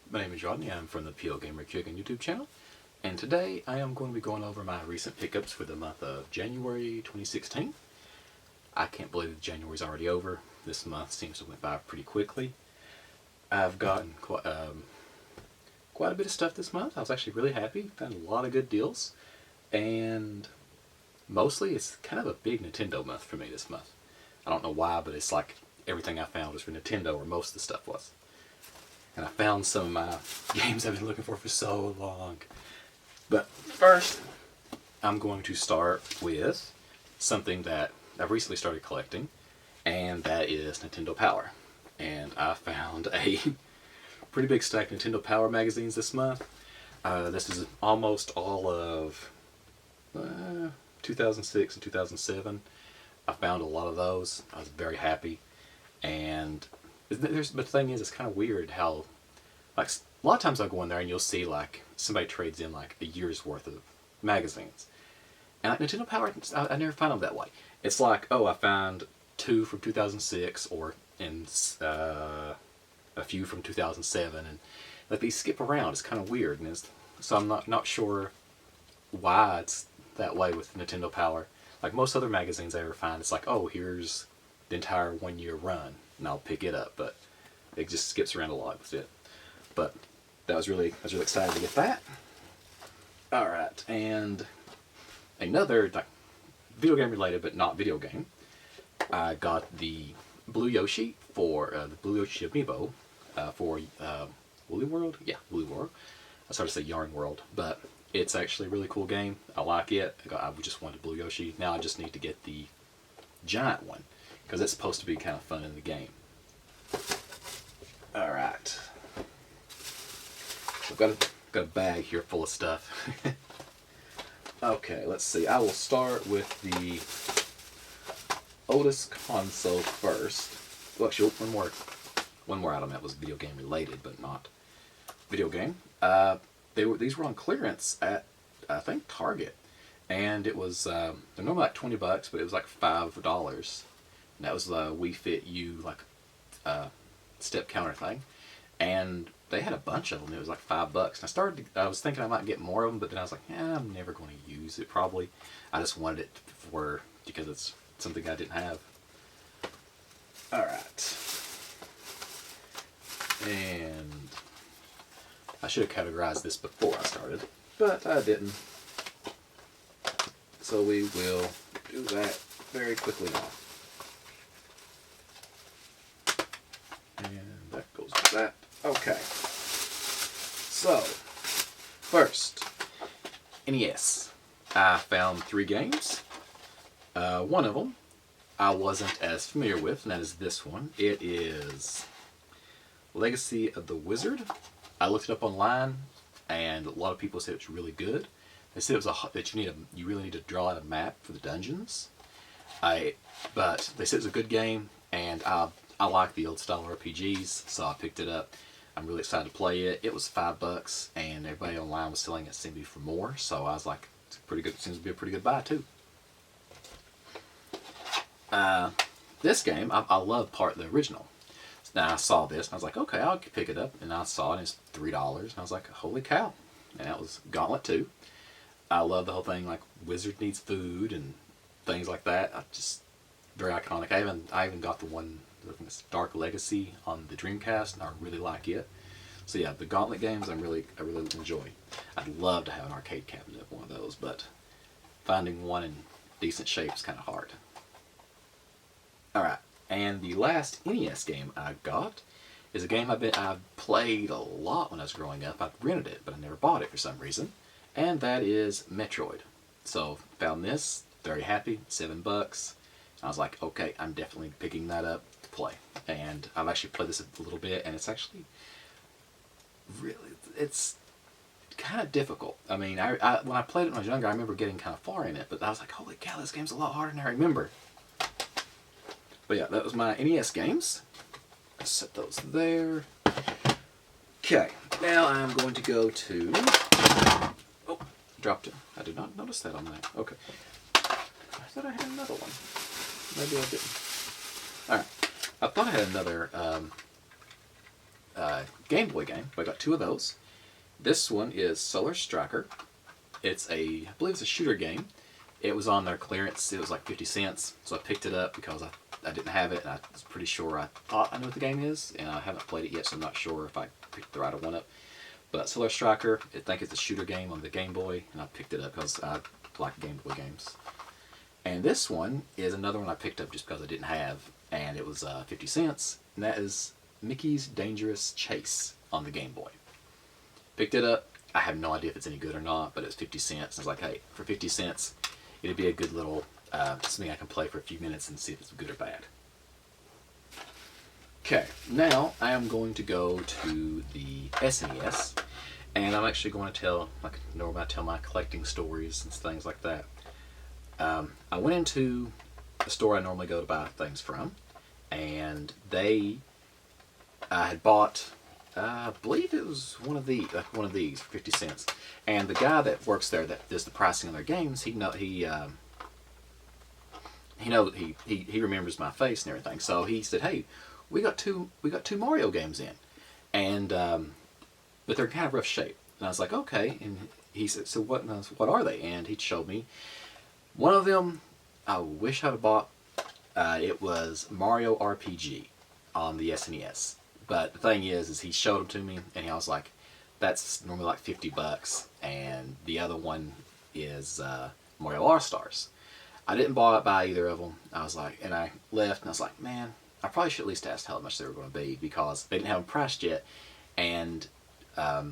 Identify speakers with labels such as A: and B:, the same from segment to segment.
A: My name is Rodney. I'm from the pOedGamerQuehegan YouTube channel, and today I am going to be going over my recent pickups for the month of January 2016. I can't believe January's already over. This month seems to have went by pretty quickly. I've gotten quite a bit of stuff this month. I was actually really happy. Found a lot of good deals, and mostly it's kind of a big Nintendo month for me this month. I don't know why, but it's like everything I found was for Nintendo, or most of the stuff was. And I found some of my games I've been looking for so long. But first, I'm going to start with something that I've recently started collecting, and that is Nintendo Power. And I found a pretty big stack of Nintendo Power magazines this month. This is almost all of 2006 and 2007. I found a lot of those. I was very happy. And but the thing is, it's kind of weird how, like, a lot of times I'll go in there and you'll see, like, somebody trades in, like, a year's worth of magazines. And, like, Nintendo Power, I never find them that way. It's like, oh, I found 2 from 2006, or a few from 2007, and, like, they skip around. It's kind of weird, and so I'm not sure why it's that way with Nintendo Power. Like, most other magazines I ever find, it's like, oh, here's the entire 1 year run, and I'll pick it up, but it just skips around a lot with it. But I was really excited to get that. All right, and another, like, video game related but not video game. I got the Blue Yoshi for the Blue Yoshi amiibo for Woolly World. Yeah, Woolly World. I started to say Yarn World, but it's actually a really cool game. I like it. I just wanted Blue Yoshi. Now I just need to get the giant one, because it's supposed to be kind of fun in the game. Alright. I've got a bag here full of stuff. Okay, let's see. I will start with the Otis console first. Well, actually, one more item that was video game related, but not video game. These were on clearance at, I think, Target. And it was, they're normally like $20, but it was like $5. And that was the Wii Fit U, like, step counter thing. And they had a bunch of them. It was like $5. And I was thinking I might get more of them, but then I was like, I'm never going to use it probably. I just wanted it because it's something I didn't have. Alright. And I should have categorized this before I started, but I didn't. So we will do that very quickly now. And that goes with that. Okay. So, first, NES. I found 3 games. One of them I wasn't as familiar with, and that is this one. It is Legacy of the Wizard. I looked it up online, and a lot of people said it's really good. They said that you really need to draw out a map for the dungeons. But they said it's a good game, and I like the old style RPGs, so I picked it up. I'm really excited to play it. It was $5, and everybody online was selling it seemed to be for more, so I was like, it's pretty good. It seems to be a pretty good buy too. This game, I love the original. Now I saw this, and I was like, okay, I'll pick it up. And I saw it, and it's $3, and I was like, holy cow. And that was Gauntlet 2. I love the whole thing, like, wizard needs food and things like that. Very iconic. I even got the one, this Dark Legacy on the Dreamcast, and I really like it. So yeah, the Gauntlet games I really enjoy. I'd love to have an arcade cabinet of one of those, but finding one in decent shape is kind of hard. Alright. And the last NES game I got is a game I've played a lot when I was growing up. I rented it, but I never bought it for some reason. And that is Metroid. So, found this, very happy, $7. I was like, okay, I'm definitely picking that up to play. And I've actually played this a little bit, and it's actually it's kind of difficult. I mean, when I played it when I was younger, I remember getting kind of far in it, but I was like, holy cow, this game's a lot harder than I remember. But yeah, that was my NES games. I'll set those there. Okay, now I'm going to go to... Oh, dropped it. I did not notice that on there. Okay. I thought I had another one. Maybe I didn't. Alright. I thought I had another Game Boy game. I got two of those. This one is Solar Striker. It's I believe it's a shooter game. It was on their clearance. It was like 50 cents. So I picked it up because I didn't have it, and I was pretty sure I thought I knew what the game is, and I haven't played it yet, so I'm not sure if I picked the right one up. But Solar Striker, I think it's a shooter game on the Game Boy, and I picked it up because I like Game Boy games. And this one is another one I picked up just because I didn't have, and it was 50 cents, and that is Mickey's Dangerous Chase on the Game Boy. Picked it up. I have no idea if it's any good or not, but it's 50 cents. I was like, hey, for 50 cents, it'd be a good little something I can play for a few minutes and see if it's good or bad. Okay, now I am going to go to the SNES, and I'm actually going to tell, like normally I tell my collecting stories and things like that. I went into the store I normally go to buy things from, and they had bought, I believe it was one of these for 50 cents. And the guy that works there that does the pricing on their games, he remembers my face and everything. So he said, "Hey, we got two Mario games in, and but they're kind of rough shape." And I was like, "Okay." And he said, "So what are they?" And he showed me. One of them, I wish I'd have bought. It was Mario RPG on the SNES. But the thing is he showed them to me, and I was like, "That's normally like $50." And the other one is Mario All Stars. I didn't buy either of them. I was like, and I left, and I was like, man, I probably should at least ask how much they were going to be because they didn't have them priced yet. And but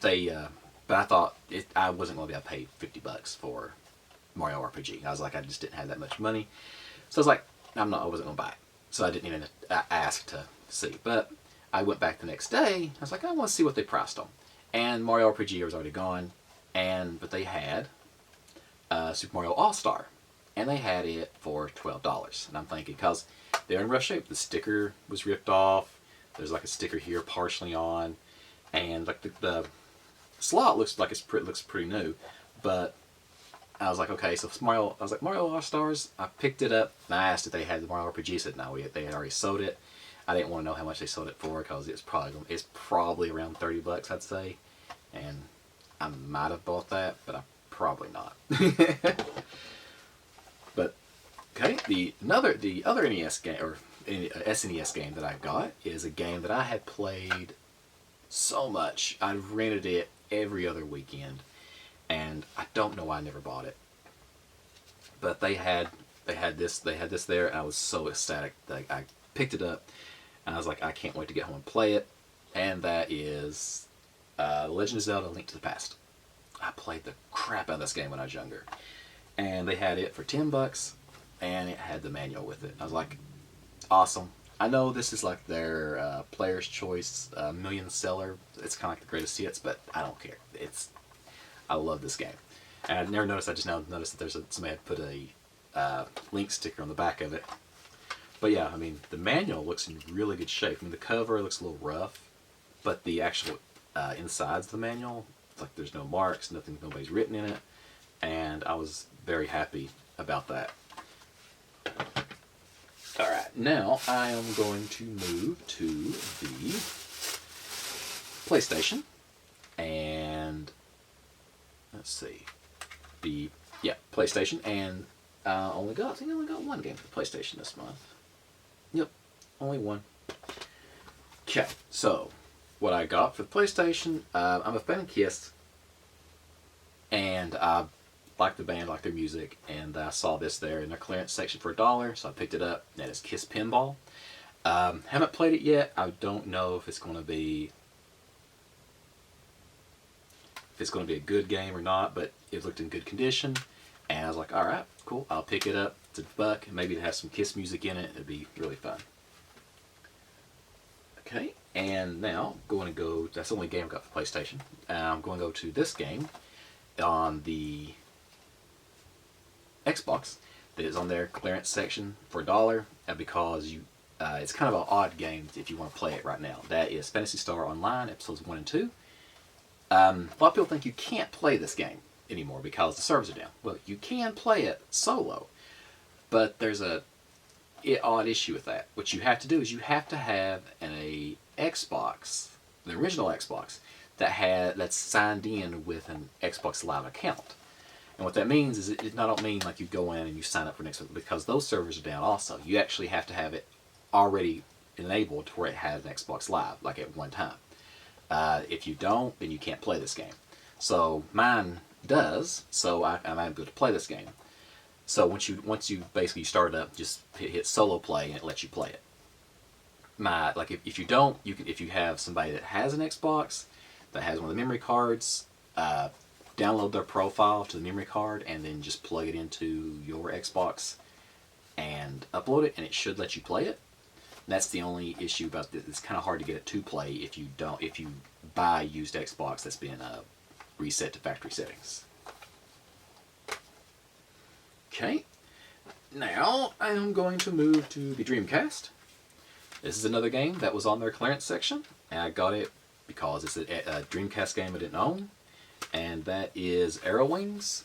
A: I thought I wasn't going to be able to pay $50 for Mario RPG. I was like, I just didn't have that much money, so I was like, I wasn't going to buy it. So I didn't even ask to see. But I went back the next day. I was like, I want to see what they priced them. And Mario RPG was already gone, but they had Super Mario All Star, and they had it for $12. And I'm thinking, because they're in rough shape, the sticker was ripped off. There's like a sticker here partially on, and like the slot looks pretty new, but I was like, okay, so Mario All Stars. I picked it up and I asked if they had the Mario RPG. Said no, they had already sold it. I didn't want to know how much they sold it for because it's probably around $30, I'd say, and I might have bought that, but I'm probably not. But okay, the other NES game or SNES game that I got is a game that I had played so much. I rented it every other weekend. And I don't know why I never bought it, but they had this there, and I was so ecstatic that I picked it up, and I was like, I can't wait to get home and play it. And that is Legend of Zelda: Link to the Past. I played the crap out of this game when I was younger, and they had it for $10, and it had the manual with it. I was like, awesome. I know this is like their Player's Choice million seller. It's kind of like the greatest hits, but I don't care. I love this game. And I never noticed, I just now noticed that somebody had put a Link sticker on the back of it. But yeah, I mean, the manual looks in really good shape. I mean, the cover looks a little rough, but the actual insides of the manual, like there's no marks, nobody's written in it, and I was very happy about that. Alright, now I am going to move to the PlayStation, and let's see, PlayStation, and I only got one game for the PlayStation this month. Yep, only one. Okay, so what I got for the PlayStation, I'm a fan of Kiss, and I like the band, like their music, and I saw this there in their clearance section for $1, so I picked it up. That is Kiss Pinball. Haven't played it yet. I don't know if it's going to be a good game or not, but it looked in good condition, and I was like, all right, cool, I'll pick it up. It's $1, and maybe it has some Kiss music in it. It'd be really fun. Okay, and now that's the only game I've got for PlayStation. I'm going to go to this game on the Xbox that is on their clearance section for $1, because it's kind of an odd game if you want to play it right now. That is Phantasy Star Online episodes 1 and 2. A lot of people think you can't play this game anymore because the servers are down. Well, you can play it solo, but there's a odd issue with that. What you have to do is you have to have an Xbox, the original Xbox, that's signed in with an Xbox Live account. And what that means is it not mean like you go in and you sign up for next, because those servers are down also. You actually have to have it already enabled to where it has an Xbox Live, like at one time. If you don't, then you can't play this game. So mine does, so I'm able to play this game. So once you basically start it up, just hit solo play and it lets you play it. If you don't, if you have somebody that has an Xbox that has one of the memory cards, download their profile to the memory card and then just plug it into your Xbox and upload it, and it should let you play it. And that's the only issue about this. It's kind of hard to get it to play if you buy used Xbox that's been reset to factory settings. Okay, now I'm going to move to the Dreamcast. This is another game that was on their clearance section, and I got it because it's a Dreamcast game I didn't own, and that is Arrow Wings.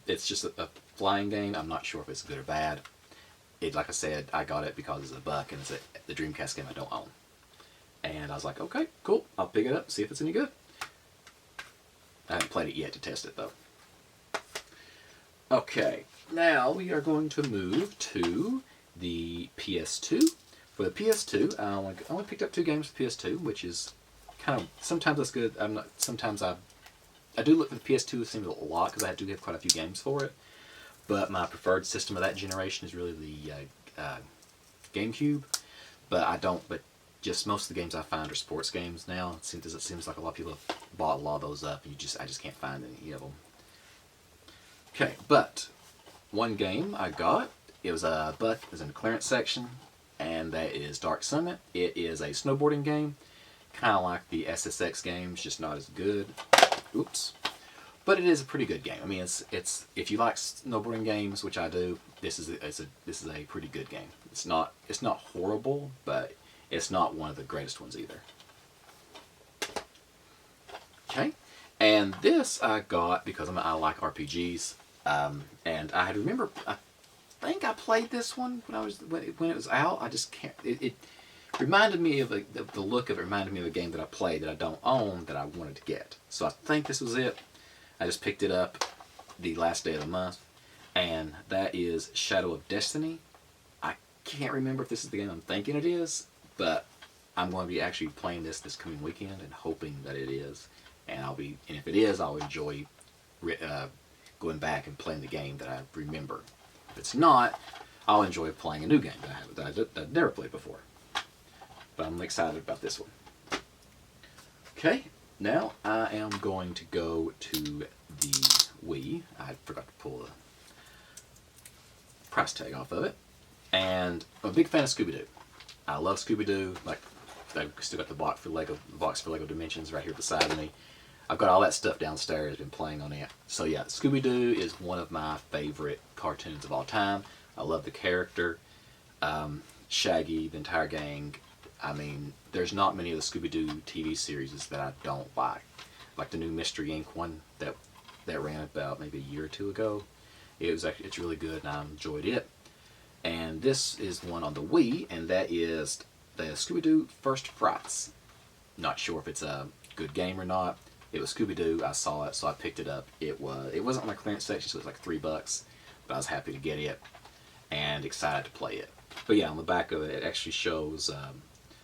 A: It's just a flying game. I'm not sure if it's good or bad. Like I said, I got it because it's $1 and it's the Dreamcast game I don't own. And I was like, okay, cool, I'll pick it up, see if it's any good. I haven't played it yet to test it though. Okay, now we are going to move to the PS2. For the PS2, I only picked up 2 games for PS2, which is kind of, sometimes that's good. Sometimes I do look for the PS2, it seems a lot, because I do have quite a few games for it. But my preferred system of that generation is really the GameCube. But just most of the games I find are sports games now. It seems like a lot of people have bought a lot of those up, and I just can't find any of them. Okay, but one game I got, it was in the clearance section, and that is Dark Summit. It is a snowboarding game, kind of like the SSX games, just not as good. Oops. But it is a pretty good game. I mean, it's if you like snowboarding games, which I do, this is a pretty good game. It's not horrible, but it's not one of the greatest ones either. Okay, and this I got because I like RPGs, and I think I played this one when it was out. I just can't. It reminded me of the look of it. Reminded me of a game that I played that I don't own that I wanted to get. So I think this was it. I just picked it up the last day of the month, and that is Shadow of Destiny. I can't remember if this is the game I'm thinking it is, but I'm going to be actually playing this coming weekend and hoping that it is. And if it is, I'll enjoy going back and playing the game that I remember. If it's not, I'll enjoy playing a new game that I've never played before. But I'm excited about this one. Okay. Now I am going to go to the Wii. I forgot to pull the price tag off of it. And I'm a big fan of Scooby-Doo. I love Scooby-Doo. Like, I've still got the box for Lego Dimensions right here beside me. I've got all that stuff downstairs, been playing on it. So yeah, Scooby-Doo is one of my favorite cartoons of all time. I love the character. Shaggy, the entire gang. I mean, there's not many of the Scooby-Doo TV series that I don't like. Like the new Mystery Inc. one that ran about maybe a year or 2 ago. It's really good, and I enjoyed it. And this is one on the Wii, and that is the Scooby-Doo First Frights. Not sure if it's a good game or not. It was Scooby-Doo. I saw it, so I picked it up. It wasn't on my clearance section, so it was like $3, but I was happy to get it and excited to play it. But yeah, on the back of it, it actually shows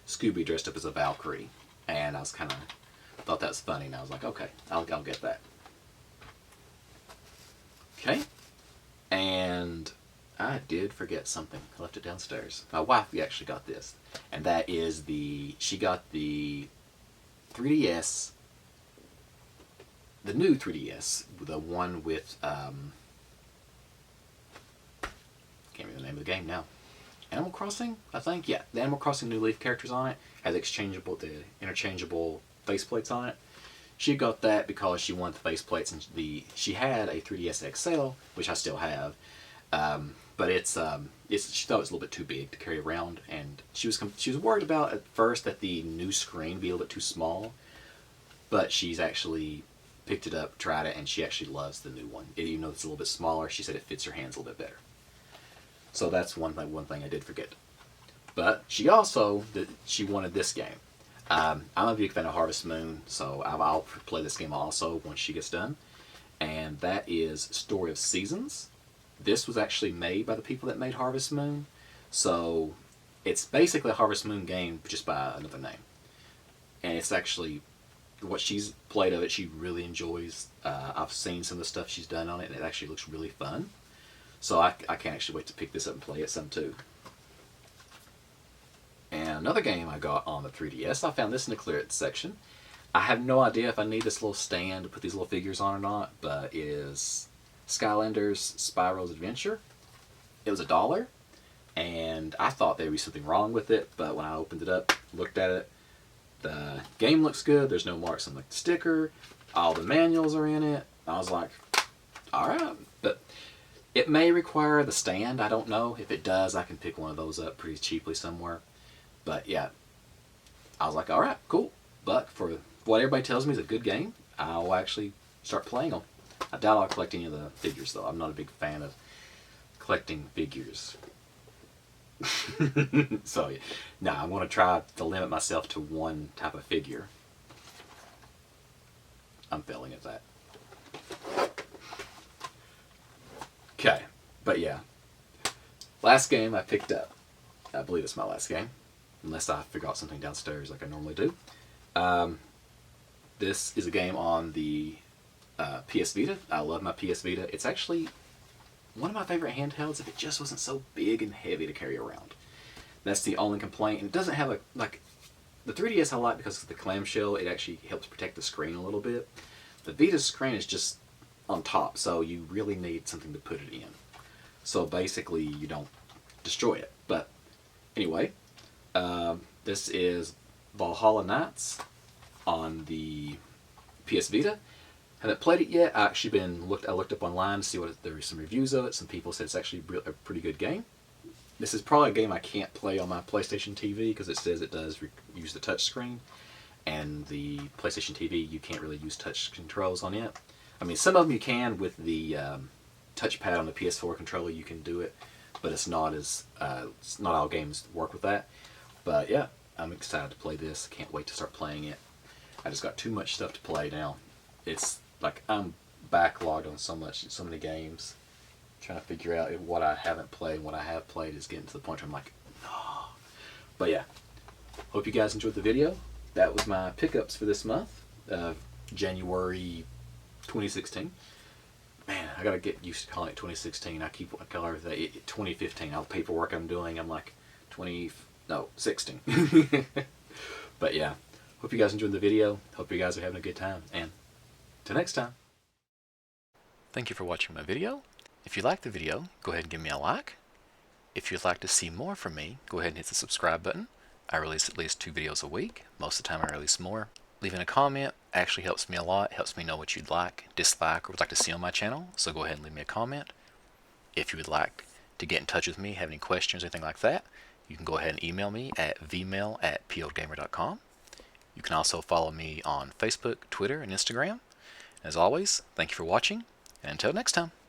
A: Scooby dressed up as a Valkyrie, and I was thought that was funny, and I was like, okay, I'll get that. Okay, and I did forget something. I left it downstairs. My wife actually got this, and that is she got the 3DS, the new 3DS, the one with can't remember the name of the game now. Animal Crossing, I think. Yeah, the Animal Crossing New Leaf characters on it has interchangeable faceplates on it. She got that because she wanted the faceplates, and she had a 3DS XL, which I still have, but she thought it was a little bit too big to carry around, and she was worried about at first that the new screen would be a little bit too small, but she's actually picked it up, tried it, and she actually loves the new one. Even though it's a little bit smaller, she said it fits her hands a little bit better. So that's one thing I did forget. But she wanted this game. I'm a big fan of Harvest Moon, so I'll play this game also once she gets done. And that is Story of Seasons. This was actually made by the people that made Harvest Moon, so it's basically a Harvest Moon game just by another name. And it's actually what she's played of it. She really enjoys. I've seen some of the stuff she's done on it, and it actually looks really fun. So I can't actually wait to pick this up and play it some too. And another game I got on the 3DS, I found this in the clearance section. I have no idea if I need this little stand to put these little figures on or not, but it is Skylanders Spyro's Adventure. It was $1, and I thought there would be something wrong with it, but when I opened it up, looked at it, the game looks good. There's no marks on the sticker. All the manuals are in it. I was like, alright. But it may require the stand. I don't know. If it does, I can pick one of those up pretty cheaply somewhere. But yeah, I was like, alright, cool. But for what everybody tells me is a good game, I'll actually start playing them. I doubt I'll collect any of the figures, though. I'm not a big fan of collecting figures. So, yeah. No, I'm going to try to limit myself to one type of figure. I'm failing at that. Okay, but yeah. Last game I picked up. I believe it's my last game. Unless I figure out something downstairs like I normally do. This is a game on the PS Vita. I love my PS Vita. It's actually one of my favorite handhelds if it just wasn't so big and heavy to carry around. That's the only complaint. And it doesn't have the 3DS I like because of the clamshell. It actually helps protect the screen a little bit. The Vita's screen is just on top, so you really need something to put it in. So basically you don't destroy it. But anyway, this is Valhalla Nights on the PS Vita. Haven't played it yet. I looked up online to see what there were some reviews of it. Some people said it's actually a pretty good game. This is probably a game I can't play on my PlayStation TV because it says it does use the touch screen, and the PlayStation TV you can't really use touch controls on it. I mean, some of them you can with the touchpad on the PS4 controller. You can do it, but it's not all games work with that. But yeah, I'm excited to play this. Can't wait to start playing it. I just got too much stuff to play now. It's like I'm backlogged on so many games. Trying to figure out what I haven't played and what I have played is getting to the point where I'm like, no. But yeah, hope you guys enjoyed the video. That was my pickups for this month of January 2016. Man, I gotta get used to calling it 2016. I keep calling everything 2015. All the paperwork I'm doing, I'm like 16. But yeah, hope you guys enjoyed the video. Hope you guys are having a good time. And till next time. Thank you for watching my video. If you liked the video, go ahead and give me a like. If you'd like to see more from me, go ahead and hit the subscribe button. I release at least 2 videos a week. Most of the time I release more. Leaving a comment actually helps me a lot. Helps me know what you'd like, dislike, or would like to see on my channel. So go ahead and leave me a comment. If you would like to get in touch with me, have any questions, anything like that, you can go ahead and email me at vmail@pOedGamer.com. You can also follow me on Facebook, Twitter, and Instagram. As always, thank you for watching, and until next time.